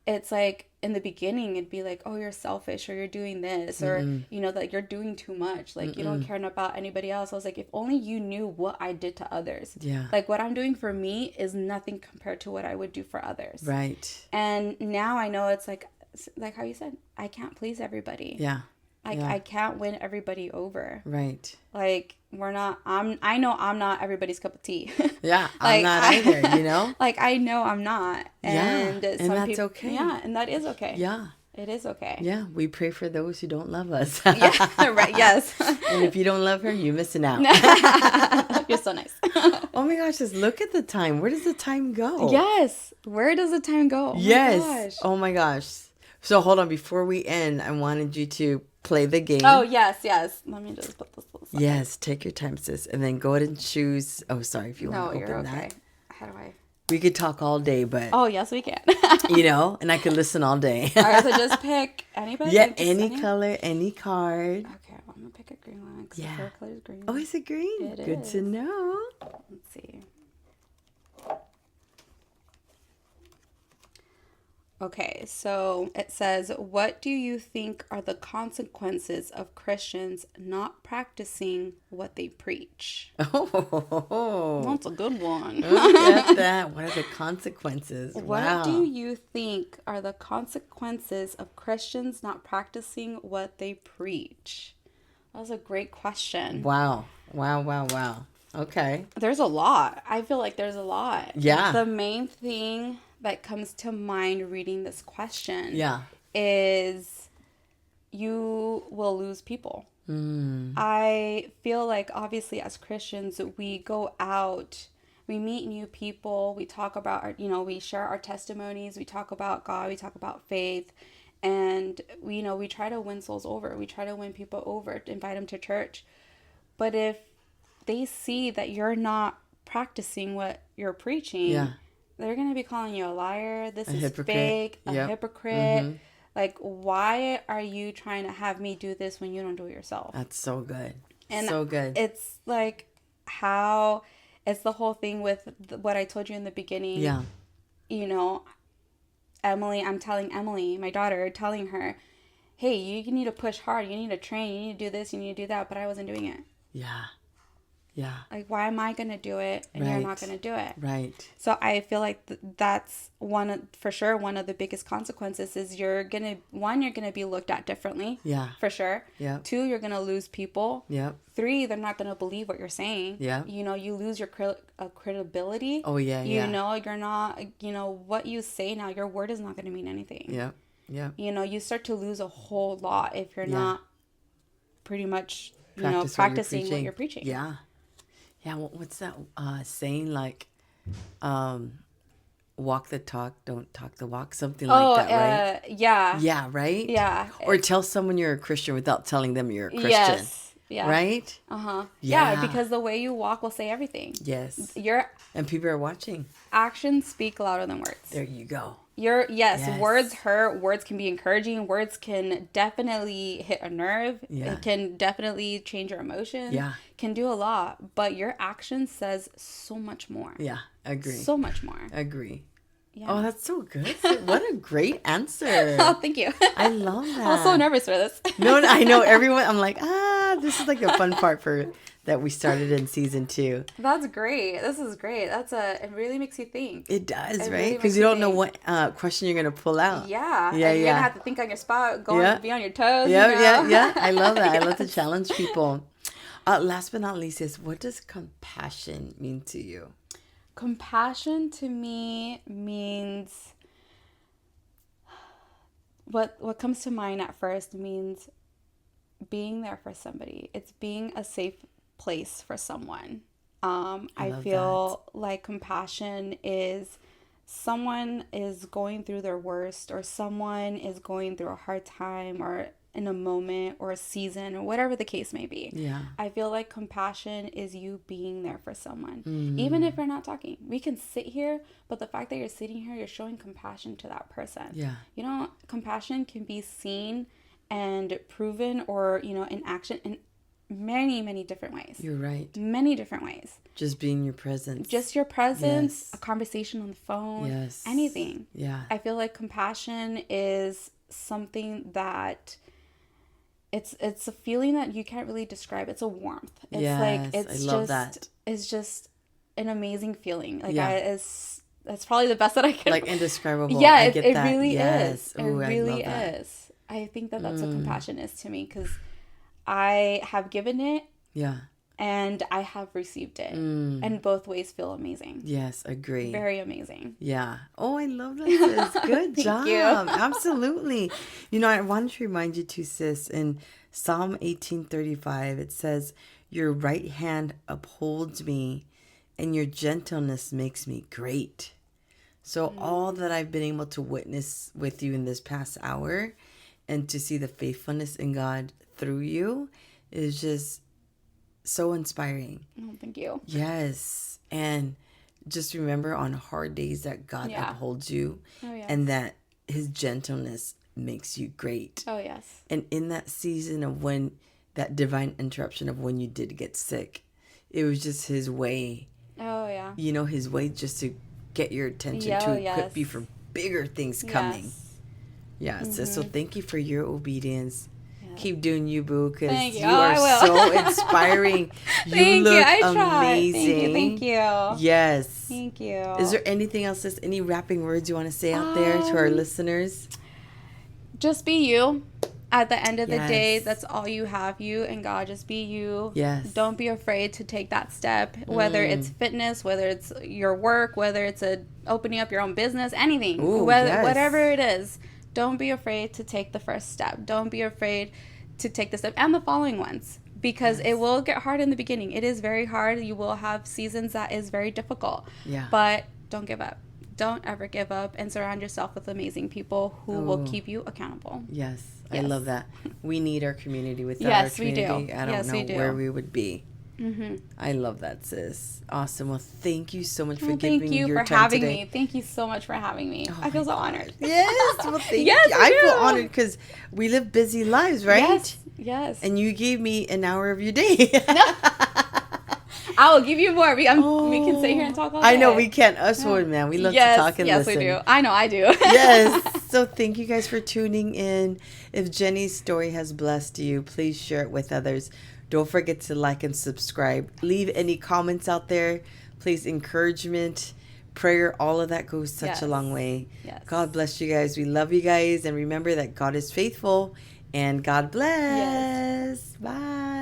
It's like in the beginning, it'd be like, oh, you're selfish or you're doing this or, that you're doing too much. Like, you don't care about anybody else. I was like, if only you knew what I did to others. Yeah. Like, what I'm doing for me is nothing compared to what I would do for others. Right. And now I know it's like how you said, I can't please everybody. Yeah. Like, I can't win everybody over. Right. Like, I know I'm not everybody's cup of tea. Yeah, I'm not either, Like, I know I'm not. And that's okay. Yeah, and that is okay. Yeah. It is okay. Yeah, we pray for those who don't love us. Yeah, right, yes. And if you don't love her, you're missing out. You're so nice. Oh my gosh, just look at the time. Where does the time go? Yes. Where does the time go? Oh yes. My gosh. Oh my gosh. So hold on, before we end, I wanted you to play the game. Oh, yes. Let me just put this aside. Yes, take your time, sis. And then go ahead and choose. Oh, sorry, if you want to open that. How do I? We could talk all day, but... Oh, yes, we can. And I could listen all day. All right, so just pick anybody? Yeah, any color, any card. Okay, well, I'm going to pick a green one because the favorite color is green. Oh, is it green? It Good is. to know. Let's see. Okay, so it says, what do you think are the consequences of Christians not practicing what they preach? Oh, that's a good one. Look at that. What are the consequences? What do you think are the consequences of Christians not practicing what they preach? That was a great question. Wow. Okay. There's a lot. I feel like there's a lot. Yeah. The main thing that comes to mind reading this question is you will lose people. I feel like obviously as Christians, we go out, we meet new people, we talk about our, we share our testimonies, we talk about God, we talk about faith, and we try to win souls over. We try to win people over, invite them to church. But if they see that you're not practicing what you're preaching, they're going to be calling you a liar. This is fake, a hypocrite. Like, why are you trying to have me do this when you don't do it yourself? That's so good. And so good. It's like it's the whole thing with what I told you in the beginning. Yeah. I'm telling Emily, my daughter, telling her, hey, you need to push hard. You need to train. You need to do this. You need to do that. But I wasn't doing it. Yeah. Yeah. Like, why am I going to do it and you're not going to do it? Right. So I feel like that's one of the biggest consequences is you're going to be looked at differently. Yeah. For sure. Yeah. 2, you're going to lose people. Yeah. 3, they're not going to believe what you're saying. Yeah. You know, you lose your credibility. Oh, yeah, You know, you're not, you know, what you say now, your word is not going to mean anything. Yeah. Yeah. You know, you start to lose a whole lot if you're not pretty much, practicing what you're preaching. Yeah. Yeah, what's that saying? Like, walk the talk, don't talk the walk. Something like that, right? Yeah. Yeah, right? Yeah. Or tell someone you're a Christian without telling them you're a Christian. Yes. Yeah. Right? Yeah, because the way you walk will say everything. Yes. And people are watching. Actions speak louder than words. There you go. Words hurt. Words can be encouraging. Words can definitely hit a nerve. Yeah. It can definitely change your emotions. Yeah. Can do a lot. But your action says so much more. Yeah, agree. So much more. Agree. Yeah. Oh, that's so good. What a great answer. Oh, thank you. I love that. I was so nervous for this. No, I know everyone. I'm like, this is like the fun part that we started in season 2. That's great. This is great. It really makes you think. It does, right? Because you don't know what question you're going to pull out. Yeah. Yeah, and you're going to have to think on your spot, be on your toes. Yeah. I love that. Yes. I love to challenge people. Last but not least is, what does compassion mean to you? Compassion to me means, what comes to mind at first means being there for somebody. It's being a safe place for someone. I feel like compassion is someone is going through their worst, or someone is going through a hard time, or in a moment or a season, or whatever the case may be. Yeah. I feel like compassion is you being there for someone. Even if you're not talking. We can sit here, but the fact that you're sitting here, you're showing compassion to that person. Yeah. You know, compassion can be seen and proven, or, in action in many, many different ways. You're right. Many different ways. Just being your presence. Just your presence, yes. A conversation on the phone, yes. Anything. Yeah. I feel like compassion is something that it's a feeling that you can't really describe. It's a warmth. It's I love that. It's just an amazing feeling. Like that's probably the best that I can. Like indescribable. Yeah, I get it that. really yes. is. It really is. I think that's what compassion is to me, because I have given it. Yeah. And I have received it. And both ways feel amazing. Yes, agree. Very amazing. Yeah. Oh, I love that, sis. Good job. You. Absolutely. I wanted to remind you too, sis, in Psalm 18:35, it says, "Your right hand upholds me, and your gentleness makes me great." So all that I've been able to witness with you in this past hour, and to see the faithfulness in God through you, is just so inspiring. Oh, thank you. Yes. And just remember on hard days that God upholds you. Oh, yes. And that his gentleness makes you great. Oh, yes. And in that season of when that divine interruption of when you did get sick, it was just his way. Oh, yeah. His way just to get your attention, to equip you for bigger things coming. Yes. So thank you for your obedience. Keep doing you, boo, because you are so inspiring. You look amazing. Thank you. Yes. Thank you. Is there anything else, any wrapping words you want to say out there to our listeners? Just be you. At the end of the day, that's all you have, you and God. Just be you. Yes. Don't be afraid to take that step, whether it's fitness, whether it's your work, whether it's opening up your own business, anything. Whatever it is. Don't be afraid to take the first step. Don't be afraid to take the step, and the following ones, because it will get hard in the beginning. It is very hard. You will have seasons that is very difficult. Yeah. But don't give up. Don't ever give up, and surround yourself with amazing people who will keep you accountable. Yes. I love that. We need our community. Without our community, we do. I don't know where we would be. I love that, sis. Awesome. Well, thank you so much for giving me your time today. Thank you for having me. Thank you so much for having me. I feel so honored. Yes. Well, thank you. I feel honored because we live busy lives, right? Yes. And you gave me an hour of your day. I will give you more. We can sit here and talk all day. I know we can. Us women, man. We love to talk and listen. Yes, we do. I know I do. Yes. So thank you guys for tuning in. If Jenny's story has blessed you, please share it with others. Don't forget to like and subscribe. Leave any comments out there. Please, encouragement, prayer, all of that goes such a long way. Yes. God bless you guys. We love you guys. And remember that God is faithful. And God bless. Yes. Bye.